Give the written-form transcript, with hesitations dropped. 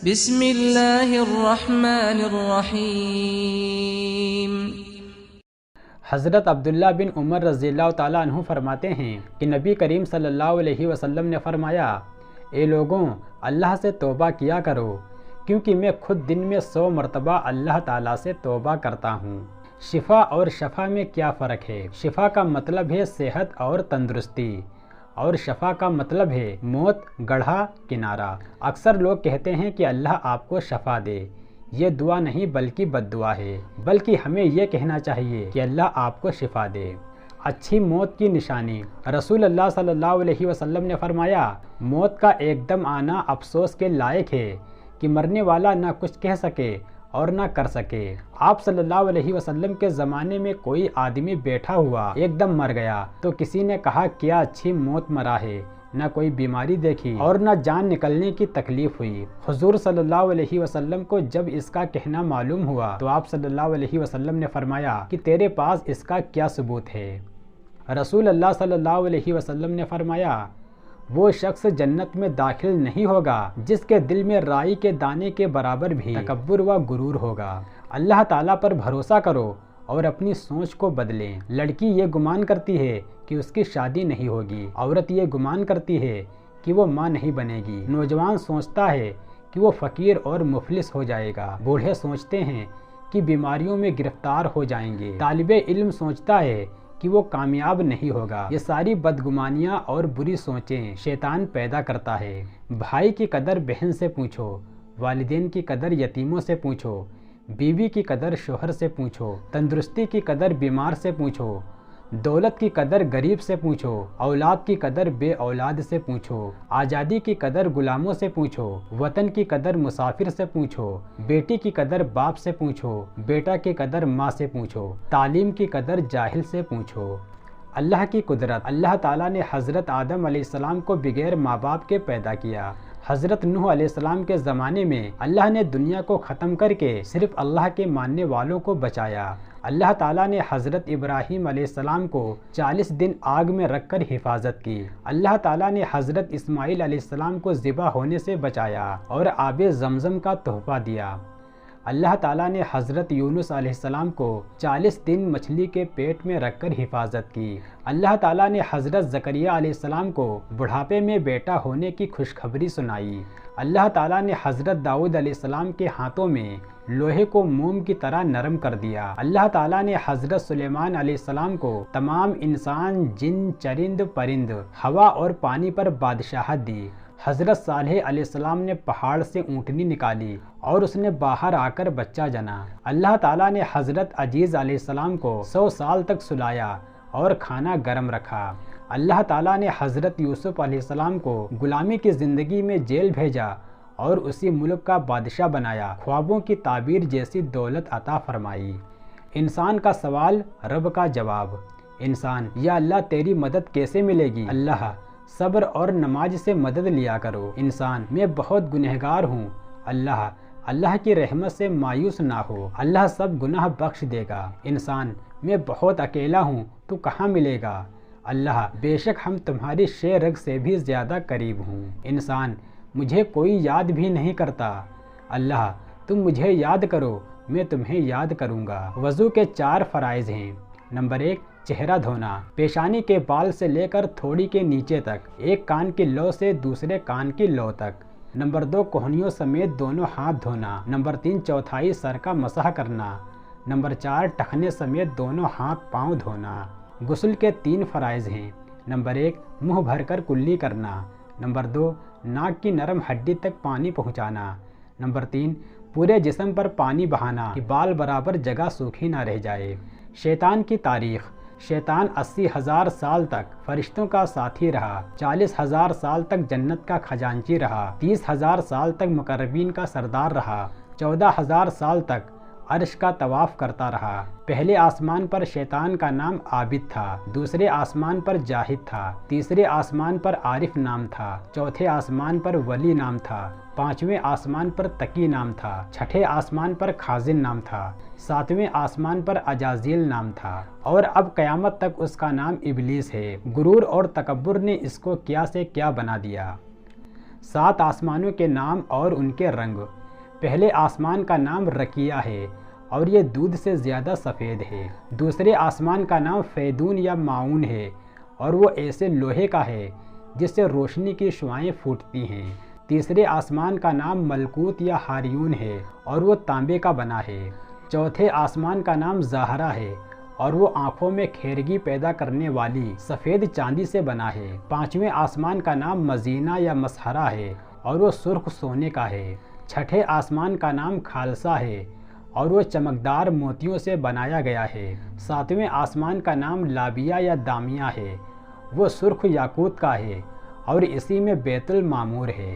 بسم اللہ الرحمن الرحیم۔ حضرت عبداللہ بن عمر رضی اللہ تعالیٰ عنہ فرماتے ہیں کہ نبی کریم صلی اللہ علیہ وسلم نے فرمایا، اے لوگوں، اللہ سے توبہ کیا کرو، کیونکہ میں خود دن میں 100 مرتبہ اللہ تعالیٰ سے توبہ کرتا ہوں۔ شفا اور شفا میں کیا فرق ہے؟ شفا کا مطلب ہے صحت اور تندرستی، اور شفا کا مطلب ہے موت، گڑھا، کنارہ۔ اکثر لوگ کہتے ہیں کہ اللہ آپ کو شفا دے، یہ دعا نہیں بلکہ بد دعا ہے، بلکہ ہمیں یہ کہنا چاہیے کہ اللہ آپ کو شفا دے۔ اچھی موت کی نشانی۔ رسول اللہ صلی اللہ علیہ وسلم نے فرمایا، موت کا ایک دم آنا افسوس کے لائق ہے کہ مرنے والا نہ کچھ کہہ سکے اور نہ کر سکے۔ آپ صلی اللہ علیہ وسلم کے زمانے میں کوئی آدمی بیٹھا ہوا ایک دم مر گیا تو کسی نے کہا کیا اچھی موت مرا ہے، نہ کوئی بیماری دیکھی اور نہ جان نکلنے کی تکلیف ہوئی۔ حضور صلی اللہ علیہ وسلم کو جب اس کا کہنا معلوم ہوا تو آپ صلی اللہ علیہ وسلم نے فرمایا کہ تیرے پاس اس کا کیا ثبوت ہے؟ رسول اللہ صلی اللہ علیہ وسلم نے فرمایا، وہ شخص جنت میں داخل نہیں ہوگا جس کے دل میں رائی کے دانے کے برابر بھی تکبر و غرور ہوگا۔ اللہ تعالیٰ پر بھروسہ کرو اور اپنی سوچ کو بدلیں۔ لڑکی یہ گمان کرتی ہے کہ اس کی شادی نہیں ہوگی، عورت یہ گمان کرتی ہے کہ وہ ماں نہیں بنے گی، نوجوان سوچتا ہے کہ وہ فقیر اور مفلس ہو جائے گا، بوڑھے سوچتے ہیں کہ بیماریوں میں گرفتار ہو جائیں گے، طالب علم سوچتا ہے کہ وہ کامیاب نہیں ہوگا۔ یہ ساری بدگمانیاں اور بری سوچیں شیطان پیدا کرتا ہے۔ بھائی کی قدر بہن سے پوچھو، والدین کی قدر یتیموں سے پوچھو، بیوی کی قدر شوہر سے پوچھو، تندرستی کی قدر بیمار سے پوچھو، دولت کی قدر غریب سے پوچھو، اولاد کی قدر بے اولاد سے پوچھو، آزادی کی قدر غلاموں سے پوچھو، وطن کی قدر مسافر سے پوچھو، بیٹی کی قدر باپ سے پوچھو، بیٹا کی قدر ماں سے پوچھو، تعلیم کی قدر جاہل سے پوچھو۔ اللہ کی قدرت۔ اللہ تعالیٰ نے حضرت آدم علیہ السلام کو بغیر ماں باپ کے پیدا کیا۔ حضرت نوح علیہ السلام کے زمانے میں اللہ نے دنیا کو ختم کر کے صرف اللہ کے ماننے والوں کو بچایا۔ اللہ تعالیٰ نے حضرت ابراہیم علیہ السلام کو 40 دن آگ میں رکھ کر حفاظت کی۔ اللہ تعالیٰ نے حضرت اسماعیل علیہ السلام کو ذبح ہونے سے بچایا اور آب زمزم کا تحفہ دیا۔ اللہ تعالیٰ نے حضرت یونس علیہ السلام کو 40 دن مچھلی کے پیٹ میں رکھ کر حفاظت کی۔ اللہ تعالیٰ نے حضرت زکریا علیہ السلام کو بڑھاپے میں بیٹا ہونے کی خوشخبری سنائی۔ اللہ تعالیٰ نے حضرت داؤد علیہ السلام کے ہاتھوں میں لوہے کو موم کی طرح نرم کر دیا۔ اللہ تعالیٰ نے حضرت سلیمان علیہ السلام کو تمام انسان، جن، چرند، پرند، ہوا اور پانی پر بادشاہت دی۔ حضرت صالح علیہ السلام نے پہاڑ سے اونٹنی نکالی اور اس نے باہر آ کر بچہ جنا۔ اللہ تعالیٰ نے حضرت عزیز علیہ السلام کو 100 سال تک سلایا اور کھانا گرم رکھا۔ اللہ تعالیٰ نے حضرت یوسف علیہ السلام کو غلامی کی زندگی میں جیل بھیجا اور اسی ملک کا بادشاہ بنایا، خوابوں کی تعبیر جیسی دولت عطا فرمائی۔ انسان کا سوال، رب کا جواب۔ انسان، یا اللہ تیری مدد کیسے ملے گی؟ اللہ، صبر اور نماز سے مدد لیا کرو۔ انسان، میں بہت گنہگار ہوں۔ اللہ کی رحمت سے مایوس نہ ہو، اللہ سب گناہ بخش دے گا۔ انسان، میں بہت اکیلا ہوں، تو کہاں ملے گا؟ اللہ، بے شک ہم تمہاری شہ رگ سے بھی زیادہ قریب ہوں۔ انسان، مجھے کوئی یاد بھی نہیں کرتا۔ اللہ، تم مجھے یاد کرو، میں تمہیں یاد کروں گا۔ وضو کے 4 فرائض ہیں۔ نمبر 1، چہرہ دھونا، پیشانی کے بال سے لے کر تھوڑی کے نیچے تک، ایک کان کی لو سے دوسرے کان کی لو تک۔ نمبر 2، کوہنیوں سمیت دونوں ہاتھ دھونا۔ نمبر 3، چوتھائی سر کا مسح کرنا۔ نمبر 4، ٹخنے سمیت دونوں ہاتھ پاؤں دھونا۔ غسل کے 3 فرائض ہیں۔ نمبر 1، منہ بھر کر کلی کرنا۔ نمبر 2، ناک کی نرم ہڈی تک پانی پہنچانا۔ نمبر 3، پورے جسم پر پانی بہانا کہ بال برابر جگہ سوکھی نہ رہ جائے۔ شیطان کی تاریخ۔ شیطان 80,000 سال تک فرشتوں کا ساتھی رہا، 40,000 سال تک جنت کا خزانچی رہا، 30,000 سال تک مقربین کا سردار رہا، 14,000 سال تک عرش کا طواف کرتا رہا۔ پہلے آسمان پر شیطان کا نام عابد تھا، دوسرے آسمان پر جاہد تھا، تیسرے آسمان پر عارف نام تھا، چوتھے آسمان پر ولی نام تھا، پانچویں آسمان پر تقی نام تھا، چھٹے آسمان پر خازن نام تھا، ساتویں آسمان پر عجازیل نام تھا، اور اب قیامت تک اس کا نام ابلیس ہے۔ غرور اور تکبر نے اس کو کیا سے کیا بنا دیا۔ 7 آسمانوں کے نام اور ان کے رنگ۔ پہلے آسمان کا نام رقیہ ہے اور یہ دودھ سے زیادہ سفید ہے۔ دوسرے آسمان کا نام فیدون یا معاون ہے اور وہ ایسے لوہے کا ہے جس سے روشنی کی شعاعیں پھوٹتی ہیں۔ تیسرے آسمان کا نام ملکوت یا ہاریون ہے اور وہ تانبے کا بنا ہے۔ چوتھے آسمان کا نام زہرہ ہے اور وہ آنکھوں میں خیرگی پیدا کرنے والی سفید چاندی سے بنا ہے۔ پانچویں آسمان کا نام مزینہ یا مسحرہ ہے اور وہ سرخ سونے کا ہے۔ چھٹے آسمان کا نام خالصہ ہے اور وہ چمکدار موتیوں سے بنایا گیا ہے۔ ساتویں آسمان کا نام لابیہ یا دامیہ ہے، وہ سرخ یاقوت کا ہے اور اسی میں بیت المعمور ہے۔